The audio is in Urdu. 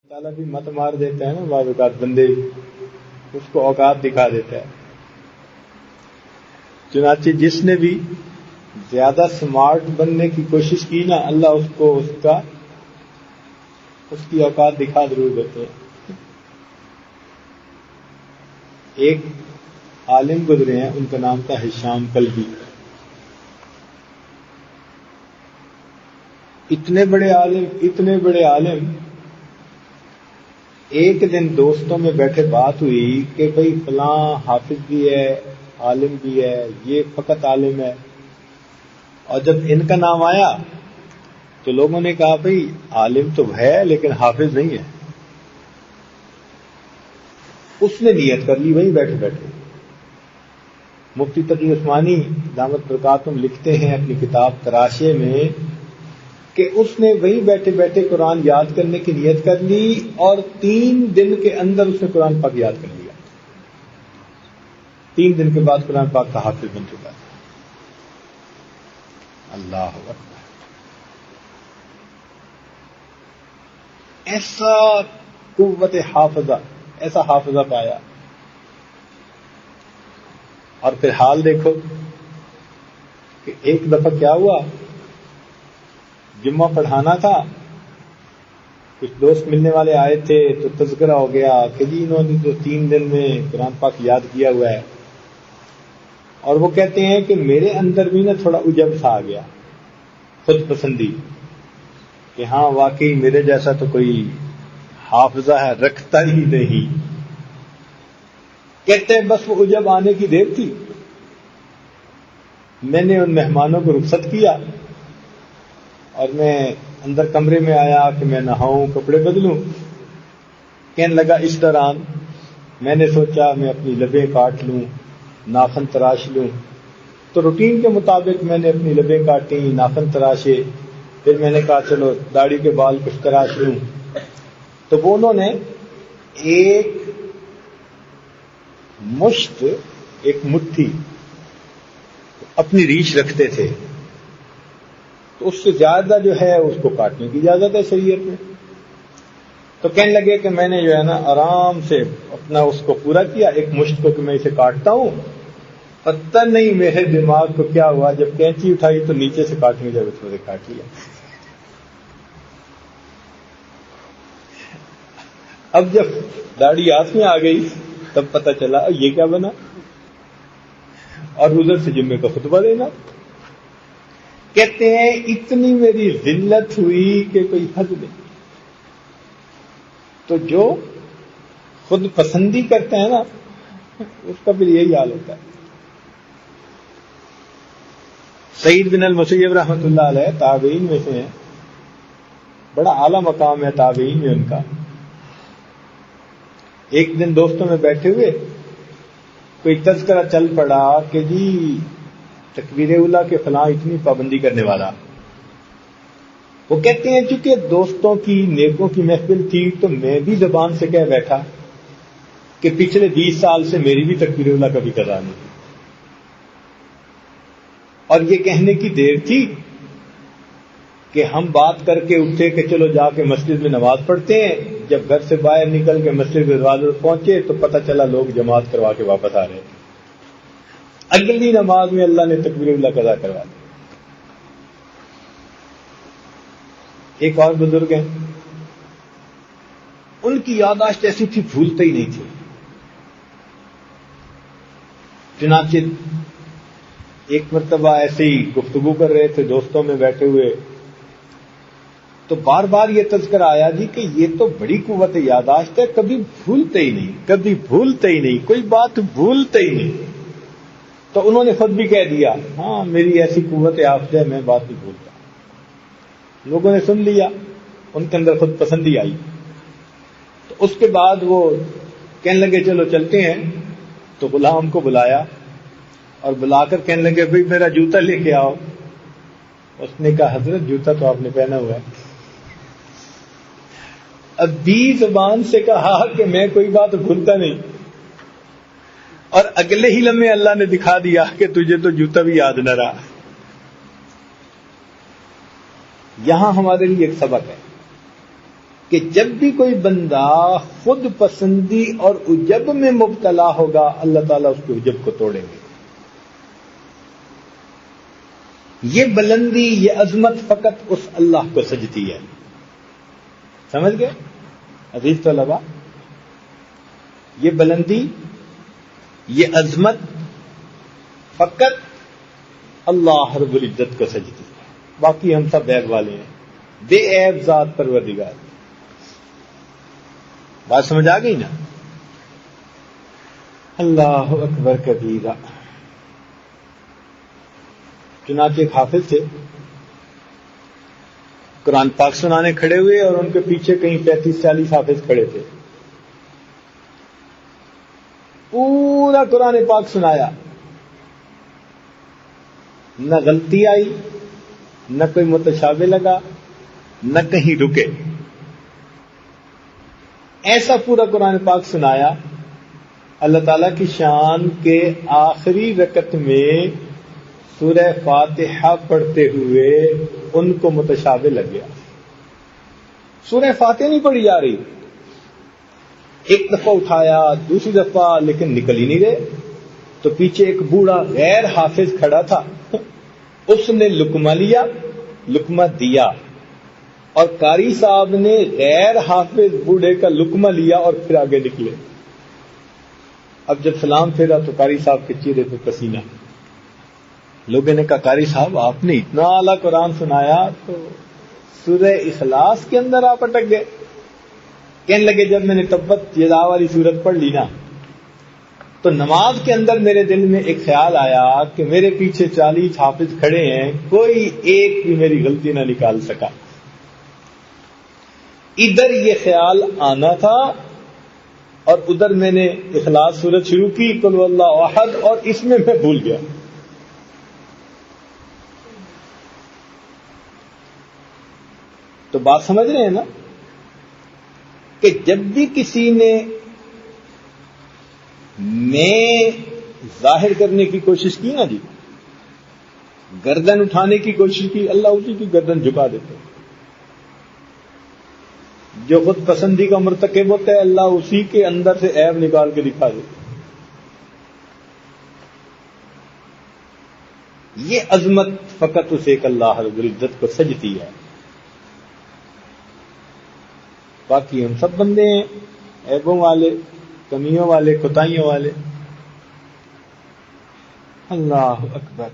تعالیٰ بھی مت مار دیتا ہے نا بعض اوقات بندے، اس کو اوقات دکھا دیتا ہے. چنانچہ جس نے بھی زیادہ سمارٹ بننے کی کوشش کی نا، اللہ اس کو اس کی اوقات دکھا ضرور دیتے ہیں. ایک عالم گزرے ہیں، ان کا نام تھا ہشام کلبی. اتنے بڑے عالم ایک دن دوستوں میں بیٹھے بات ہوئی کہ بھئی فلاں حافظ بھی ہے، عالم بھی ہے، یہ فقط عالم ہے. اور جب ان کا نام آیا تو لوگوں نے کہا بھئی عالم تو ہے لیکن حافظ نہیں ہے. اس نے نیت کر لی وہیں بیٹھے بیٹھے. مفتی تقی عثمانی دامت برکاتہم لکھتے ہیں اپنی کتاب تراشے میں کہ اس نے وہیں بیٹھے بیٹھے قرآن یاد کرنے کی نیت کر لی اور 3 دن کے اندر اس نے قرآن پاک یاد کر لیا. 3 دن کے بعد قرآن پاک کا حافظ بن چکا. اللہ اکبر. ایسا قوت حافظہ، ایسا حافظہ پایا. اور پھر حال دیکھو کہ ایک دفعہ کیا ہوا، جمعہ پڑھانا تھا، کچھ دوست ملنے والے آئے تھے تو تذکرہ ہو گیا کہ جی انہوں نے تو 3 دن میں قرآن پاک یاد کیا ہوا ہے. اور وہ کہتے ہیں کہ میرے اندر بھی نا تھوڑا عجب سا آ گیا، خود پسندی، کہ ہاں واقعی میرے جیسا تو کوئی حافظہ ہے رکھتا ہی نہیں. کہتے ہیں بس وہ عجب آنے کی دیر تھی، میں نے ان مہمانوں کو رخصت کیا اور میں اندر کمرے میں آیا کہ میں نہاؤں، کپڑے بدلوں. کہنے لگا اس دوران میں نے سوچا میں اپنی لبیں کاٹ لوں، ناخن تراش لوں. تو روٹین کے مطابق میں نے اپنی لبیں کاٹی، ناخن تراشے. پھر میں نے کہا چلو داڑھی کے بال کچھ تراش لوں. تو وہ انہوں نے ایک مٹھی اپنی ریچھ رکھتے تھے، تو اس سے زیادہ جو ہے اس کو کاٹنے کی اجازت ہے شریعت میں. تو کہنے لگے کہ میں نے جو ہے نا آرام سے اپنا اس کو پورا کیا، ایک مشت کو کہ میں اسے کاٹتا ہوں. پتہ نہیں میرے دماغ کو کیا ہوا، جب کینچی اٹھائی تو نیچے سے کاٹنے کی جگہ سے کاٹ لیا. اب جب داڑھی ہاتھ میں آ گئی تب پتہ چلا یہ کیا بنا، اور ادھر سے جمعے کا خطبہ دینا. کہتے ہیں اتنی میری ذلت ہوئی کہ کوئی حد نہیں. تو جو خود پسندی کرتے ہیں نا اس کا پھر یہی حال ہوتا ہے. سعید بن المسیب رحمۃ اللہ علیہ تابعین میں سے ہیں، بڑا اعلیٰ مقام ہے تابعین میں ان کا. ایک دن دوستوں میں بیٹھے ہوئے کوئی تذکرہ چل پڑا کہ جی تکبیر اولیٰ کے فلاں اتنی پابندی کرنے والا. وہ کہتے ہیں چونکہ دوستوں کی نیکوں کی محفل تھی تو میں بھی زبان سے کہہ بیٹھا کہ پچھلے 20 سال سے میری بھی تکبیر اولیٰ کبھی قضا نہیں تھی. اور یہ کہنے کی دیر تھی کہ ہم بات کر کے اٹھے کہ چلو جا کے مسجد میں نماز پڑھتے ہیں. جب گھر سے باہر نکل کے مسجد کے دروازے پر پہنچے تو پتہ چلا لوگ جماعت کروا کے واپس آ رہے ہیں. اگلی نماز میں اللہ نے تکبیر اولیٰ قضا کروا دی. ایک اور بزرگ ہیں، ان کی یادداشت ایسی تھی بھولتے ہی نہیں تھے. چنانچہ ایک مرتبہ ایسے ہی گفتگو کر رہے تھے دوستوں میں بیٹھے ہوئے، تو بار بار یہ تذکر آیا جی کہ یہ تو بڑی قوت یادداشت ہے، کبھی بھولتے ہی نہیں، کوئی بات بھولتے ہی نہیں. تو انہوں نے خود بھی کہہ دیا ہاں میری ایسی قوت حافظہ ہے میں بات نہیں بھولتا. لوگوں نے سن لیا، ان کے اندر خود پسندی آئی. تو اس کے بعد وہ کہنے لگے چلو چلتے ہیں. تو غلام کو بلایا اور بلا کر کہنے لگے بھئی میرا جوتا لے کے آؤ. اس نے کہا حضرت جوتا تو آپ نے پہنا ہوا ہے. اب بھی زبان سے کہا کہ میں کوئی بات بھولتا نہیں، اور اگلے ہی لمحے اللہ نے دکھا دیا کہ تجھے تو جوتا بھی یاد نہ رہا. یہاں ہمارے لیے ایک سبق ہے کہ جب بھی کوئی بندہ خود پسندی اور عجب میں مبتلا ہوگا اللہ تعالیٰ اس کے عجب کو توڑیں گے. یہ بلندی، یہ عظمت فقط اس اللہ کو سجتی ہے. سمجھ گئے عزیز طلباء؟ یہ بلندی، یہ عظمت فقط اللہ رب العزت کو سجتی ہے. باقی ہم سب عیب والے ہیں، بے عیب ذات پروردگار. بات سمجھ آ گئی نا؟ اللہ اکبر کبیرہ. چنانچہ ایک حافظ تھے، قرآن پاک سنانے کھڑے ہوئے اور ان کے پیچھے کہیں 35-40 حافظ کھڑے تھے. پورا قرآن پاک سنایا، نہ غلطی آئی، نہ کوئی متشابہ لگا، نہ کہیں رکے. ایسا پورا قرآن پاک سنایا. اللہ تعالیٰ کی شان کے آخری رکعت میں سورہ فاتحہ پڑھتے ہوئے ان کو متشابہ لگ گیا. سورہ فاتحہ نہیں پڑھی جا رہی، ایک دفعہ اٹھایا، دوسری دفعہ، لیکن نکل ہی نہیں رہے. تو پیچھے ایک بوڑھا غیر حافظ کھڑا تھا، اس نے لقمہ لیا، لقمہ دیا، اور قاری صاحب نے غیر حافظ بوڑھے کا لقمہ لیا اور پھر آگے نکلے. اب جب سلام پھیرا تو قاری صاحب کے چہرے پہ پسینہ. لوگوں نے کہا قاری صاحب آپ نے اتنا اعلیٰ قرآن سنایا تو سورہ اخلاص کے اندر آپ اٹک گئے. کہنے لگے جب میں نے تبت یدا والی سورت پڑھ لی نا تو نماز کے اندر میرے دل میں ایک خیال آیا کہ میرے پیچھے 40 حافظ کھڑے ہیں، کوئی ایک بھی میری غلطی نہ نکال سکا. ادھر یہ خیال آنا تھا اور ادھر میں نے اخلاص سورت شروع کی، قل هو اللہ احد، اور اس میں بھول گیا. تو بات سمجھ رہے ہیں نا کہ جب بھی کسی نے میں ظاہر کرنے کی کوشش کی نا جی، گردن اٹھانے کی کوشش کی، اللہ اسی کی گردن جھکا دیتے. جو خود پسندی کا مرتکب ہوتا ہے اللہ اسی کے اندر سے عیب نکال کے دکھا دیتے. یہ عظمت فقط اس ایک اللہ رب العزت کو سجتی ہے. باقی ہم سب بندے ہیں عیبوں والے، کمیوں والے، کوتاہیوں والے. اللہ اکبر.